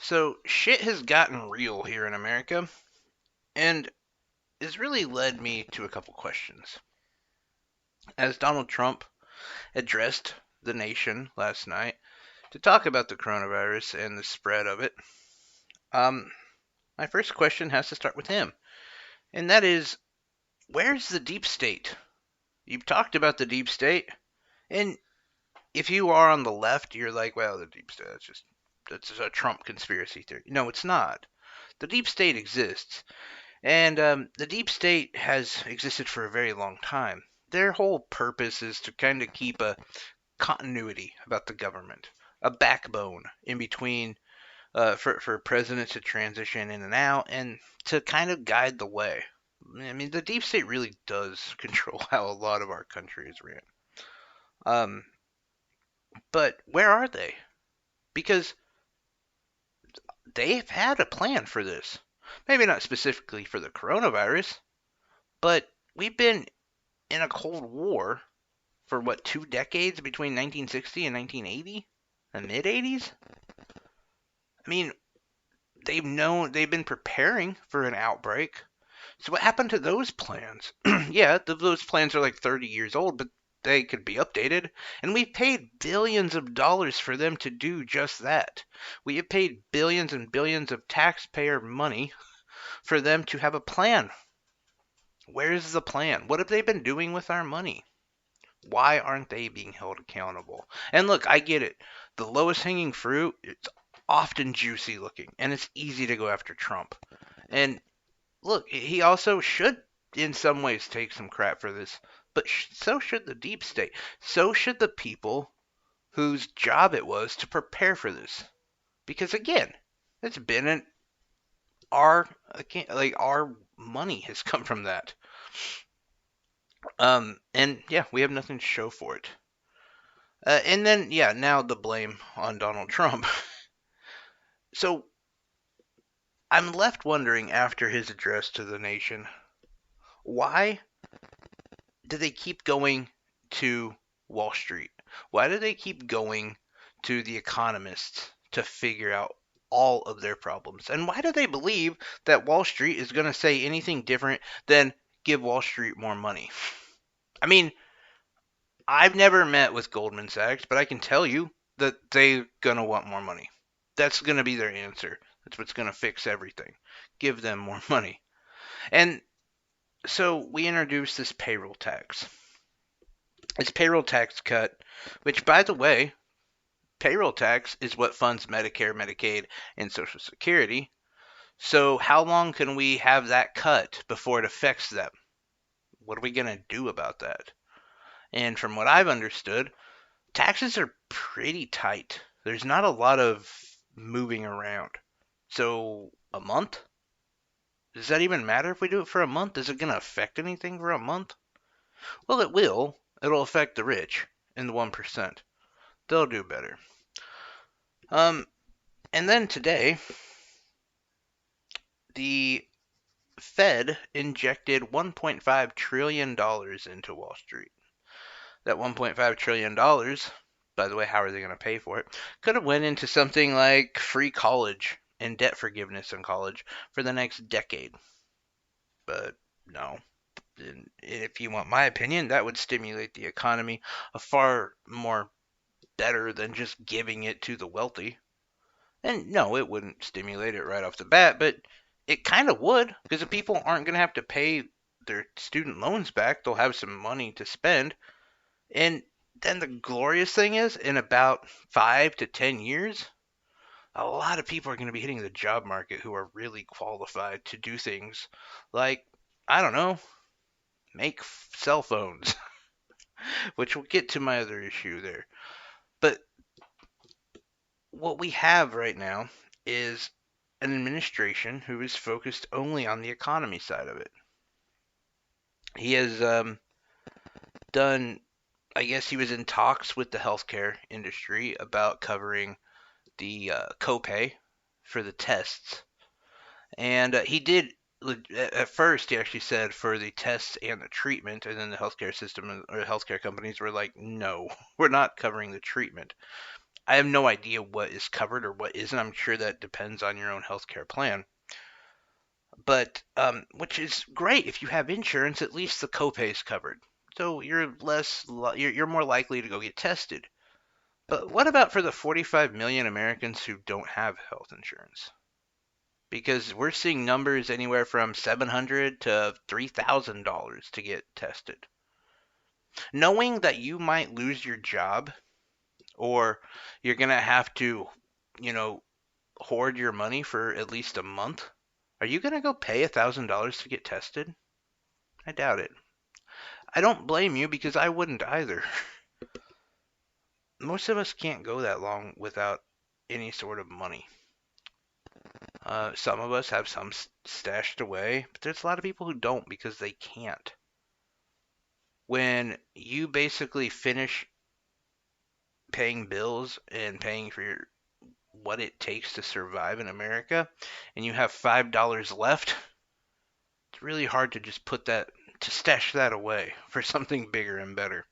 So, shit has gotten real here in America, and it's really led me to a couple questions. As Donald Trump addressed the nation last night to talk about the coronavirus and the spread of it, um, my first question has to start with him, and that is, where's the deep state? You've talked about the deep state, and if you are on the left, you're like, well, the deep state, that's a Trump conspiracy theory. No, it's not. The deep state exists. And the deep state has existed for a very long time. Their whole purpose is to kind of keep a continuity about the government, a backbone in between for presidents to transition in and out, and to kind of guide the way. I mean, the deep state really does control how a lot of our country is ran. Um, but where are they? Because they've had a plan for this. Maybe not specifically for the coronavirus, but we've been in a Cold War for what, 2 decades between 1960 and 1980, the mid 80s. I mean, they've been preparing for an outbreak. So what happened to those plans? Yeah, those plans are like 30 years old, but they could be updated. And we've paid billions of dollars for them to do just that. We have paid billions and billions of taxpayer money for them to have a plan. Where's the plan? What have they been doing with our money? Why aren't they being held accountable? And look, I get it. The lowest hanging fruit, it's often juicy looking, and it's easy to go after Trump. And look, he also should, in some ways, take some crap for this, but so should the deep state. So should the people whose job it was to prepare for this. Because again, it's been an our like our money has come from that. And yeah, we have nothing to show for it. And then, yeah, now the blame on Donald Trump. So I'm left wondering after his address to the nation, why do they keep going to Wall Street? Why do they keep going to the economists to figure out all of their problems? And why do they believe that Wall Street is going to say anything different than give Wall Street more money? I mean, I've never met with Goldman Sachs, but I can tell you that they're going to want more money. That's going to be their answer. That's what's going to fix everything. Give them more money. And so we introduced this payroll tax. This payroll tax cut, which, by the way, payroll tax is what funds Medicare, Medicaid, and Social Security. So how long can we have that cut before it affects them? What are we going to do about that? And from what I've understood, taxes are pretty tight. There's not a lot of moving around. So, a month? Does that even matter if we do it for a month? Is it going to affect anything for a month? Well, it will. It'll affect the rich and the 1%. They'll do better. Um, and then today, the Fed injected $1.5 trillion into Wall Street. That $1.5 trillion, by the way, how are they going to pay for it? Could have went into something like free college and debt forgiveness in college for the next decade. But no. And if you want my opinion, that would stimulate the economy a far more better than just giving it to the wealthy. And no, it wouldn't stimulate it right off the bat, but it kind of would, because the people aren't going to have to pay their student loans back. They'll have some money to spend. And then the glorious thing is, in about 5 to 10 years, a lot of people are going to be hitting the job market who are really qualified to do things like, I don't know, make cell phones, which will get to my other issue there. But what we have right now is an administration who is focused only on the economy side of it. He has done, I guess he was in talks with the healthcare industry about covering the copay for the tests. And he did, at first, he actually said for the tests and the treatment, and then the healthcare system or healthcare companies were like, no, we're not covering the treatment. I have no idea what is covered or what isn't. I'm sure that depends on your own healthcare plan. But which is great if you have insurance. At least the copay is covered, so you're more likely to go get tested. But what about for the 45 million Americans who don't have health insurance? Because we're seeing numbers anywhere from $700 to $3,000 to get tested. Knowing that you might lose your job or you're going to have to, you know, hoard your money for at least a month, are you going to go pay $1,000 to get tested? I doubt it. I don't blame you because I wouldn't either. Most of us can't go that long without any sort of money. Some of us have some stashed away, but there's a lot of people who don't because they can't. When you basically finish paying bills and paying for what it takes to survive in America, and you have $5 left, it's really hard to just stash that away for something bigger and better.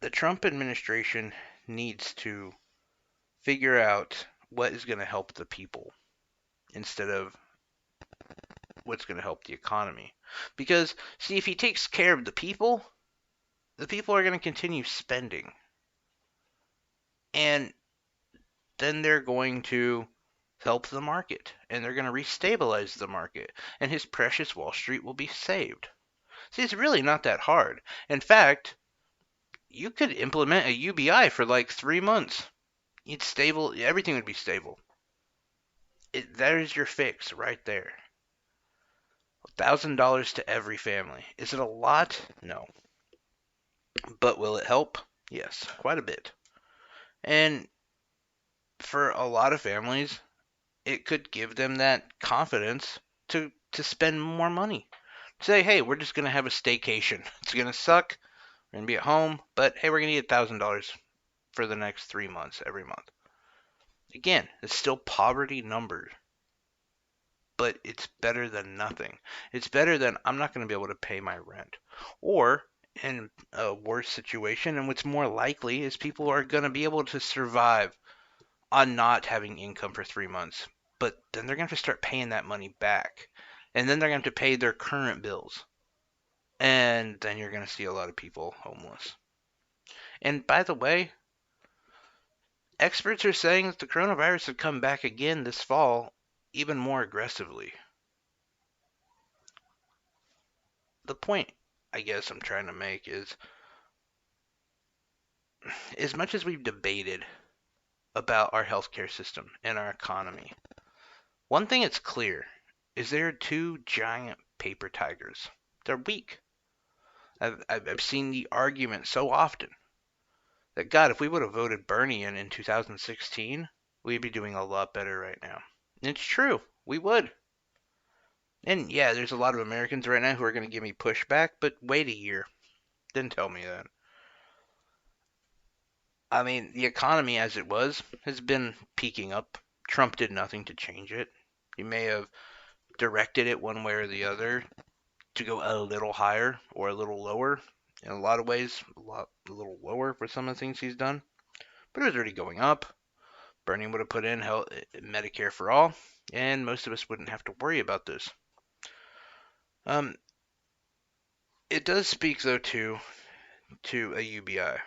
The Trump administration needs to figure out what is going to help the people instead of what's going to help the economy. Because, see, if he takes care of the people are going to continue spending. And then they're going to help the market. And they're going to restabilize the market. And his precious Wall Street will be saved. See, it's really not that hard. In fact, you could implement a UBI for like 3 months. It's stable. Everything would be stable. There's your fix right there. $1,000 to every family. Is it a lot? No. But will it help? Yes, quite a bit. And for a lot of families, it could give them that confidence to spend more money. Say, hey, we're just going to have a staycation. It's going to suck. We're going to be at home, but hey, we're going to get $1,000 for the next 3 months every month. Again, it's still poverty numbers, but it's better than nothing. It's better than I'm not going to be able to pay my rent. Or in a worse situation, and what's more likely is people are going to be able to survive on not having income for 3 months. But then they're going to have to start paying that money back. And then they're going to have to pay their current bills. And then you're going to see a lot of people homeless. And by the way, experts are saying that the coronavirus would come back again this fall, even more aggressively. The point, I guess, I'm trying to make is, as much as we've debated about our healthcare system and our economy, one thing that's clear is there are two giant paper tigers. They're weak. I've seen the argument so often that, God, if we would have voted Bernie in 2016, we'd be doing a lot better right now. And it's true. We would. And yeah, there's a lot of Americans right now who are going to give me pushback, but wait a year. Didn't tell me that. I mean, the economy as it was has been peaking up. Trump did nothing to change it. He may have directed it one way or the other to go a little higher or a little lower. In a lot of ways, a little lower for some of the things he's done. But it was already going up. Bernie would have put in Medicare for all, and most of us wouldn't have to worry about this. It does speak, though, to a UBI,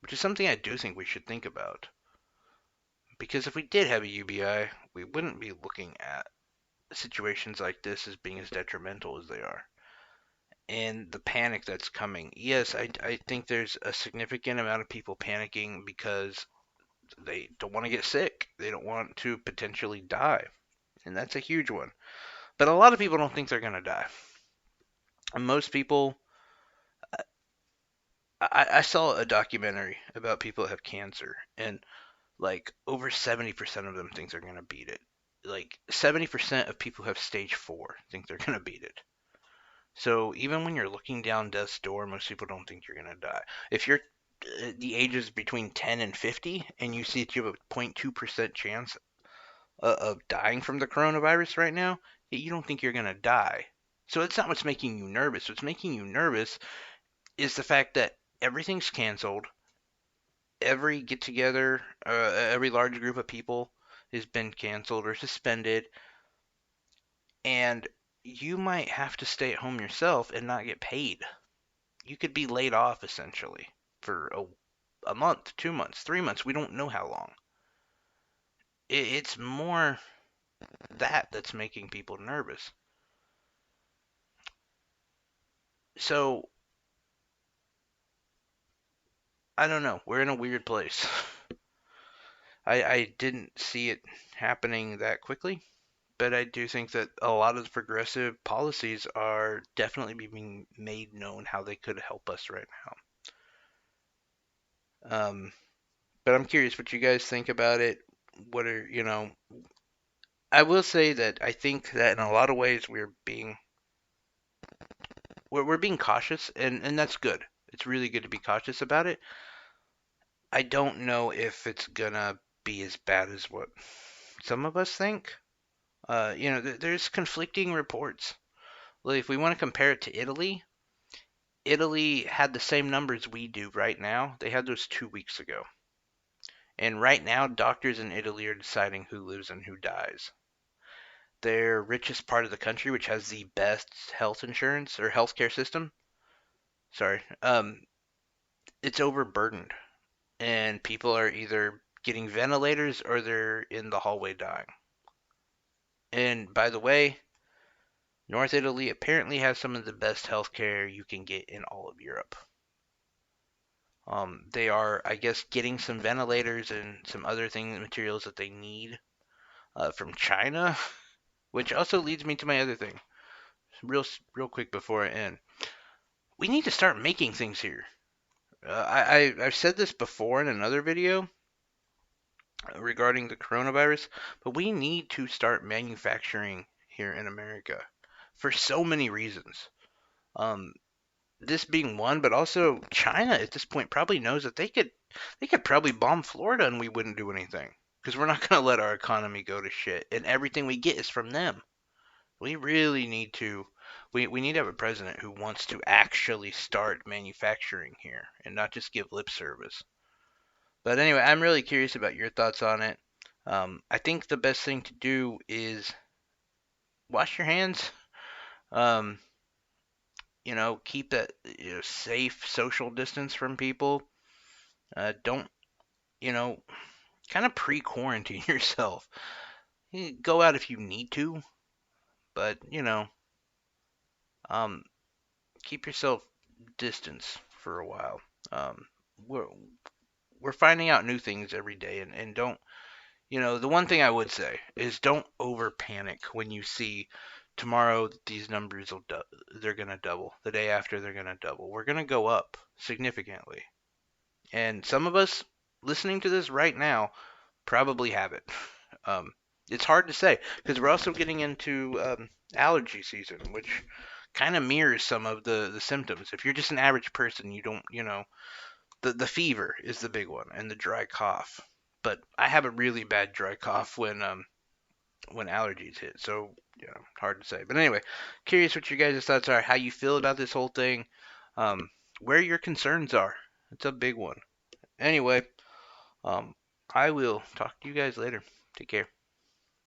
which is something I do think we should think about. Because if we did have a UBI, we wouldn't be looking at situations like this as being as detrimental as they are. And the panic that's coming. Yes, I think there's a significant amount of people panicking because they don't want to get sick. They don't want to potentially die. And that's a huge one. But a lot of people don't think they're going to die. And most people, I saw a documentary about people that have cancer, and like over 70% of them think they're going to beat it. Like 70% of people who have stage 4 think they're going to beat it. So even when you're looking down death's door, most people don't think you're going to die. If you're the ages between 10 and 50 and you see that you have a 0.2% chance of dying from the coronavirus right now, you don't think you're going to die. So it's not what's making you nervous. What's making you nervous is the fact that everything's canceled. every get together, every large group of people has been canceled or suspended, and you might have to stay at home yourself and not get paid. You could be laid off essentially for a month, 2 months, 3 months. We don't know how long. It's more that's making people nervous. So I don't know. We're in a weird place. I didn't see it happening that quickly, but I do think that a lot of the progressive policies are definitely being made known how they could help us right now. But I'm curious what you guys think about it. What are, I will say that I think that in a lot of ways we're being cautious, and that's good. It's really good to be cautious about it. I don't know if it's gonna be as bad as what some of us think. There's conflicting reports. Well, if we want to compare it to Italy, Italy had the same numbers we do right now. They had those 2 weeks ago. And right now, doctors in Italy are deciding who lives and who dies. Their richest part of the country, which has the best health insurance or healthcare system, sorry, it's overburdened. And people are either getting ventilators or they're in the hallway dying. And by the way, North Italy apparently has some of the best healthcare you can get in all of Europe. They are, I guess, getting some ventilators and some other things, materials that they need from China, which also leads me to my other thing. Real quick before I end, we need to start making things here. I've said this before in another video regarding the coronavirus, but we need to start manufacturing here in America for so many reasons. Um, this being one, but also China at this point probably knows that they could probably bomb Florida and we wouldn't do anything because we're not going to let our economy go to shit, and everything we get is from them. We really need to we need to have a president who wants to actually start manufacturing here and not just give lip service. But anyway, I'm really curious about your thoughts on it. I think the best thing to do is wash your hands. Um, keep that safe social distance from people. Don't you know, kind of pre-quarantine yourself. Go out if you need to, but um, keep yourself distance for a while. Um, we're we're finding out new things every day, and don't the one thing I would say is don't over panic when you see tomorrow these numbers they're gonna double. The day after they're gonna double. We're gonna go up significantly, and some of us listening to this right now probably have it. Um, it's hard to say because we're also getting into allergy season, which kind of mirrors some of the symptoms. If you're just an average person, you don't, the fever is the big one and the dry cough. But I have a really bad dry cough when allergies hit, so hard to say. But anyway, curious what your guys' thoughts are, how you feel about this whole thing, um, where your concerns are. It's a big one. Anyway, um, I will talk to you guys later. Take care.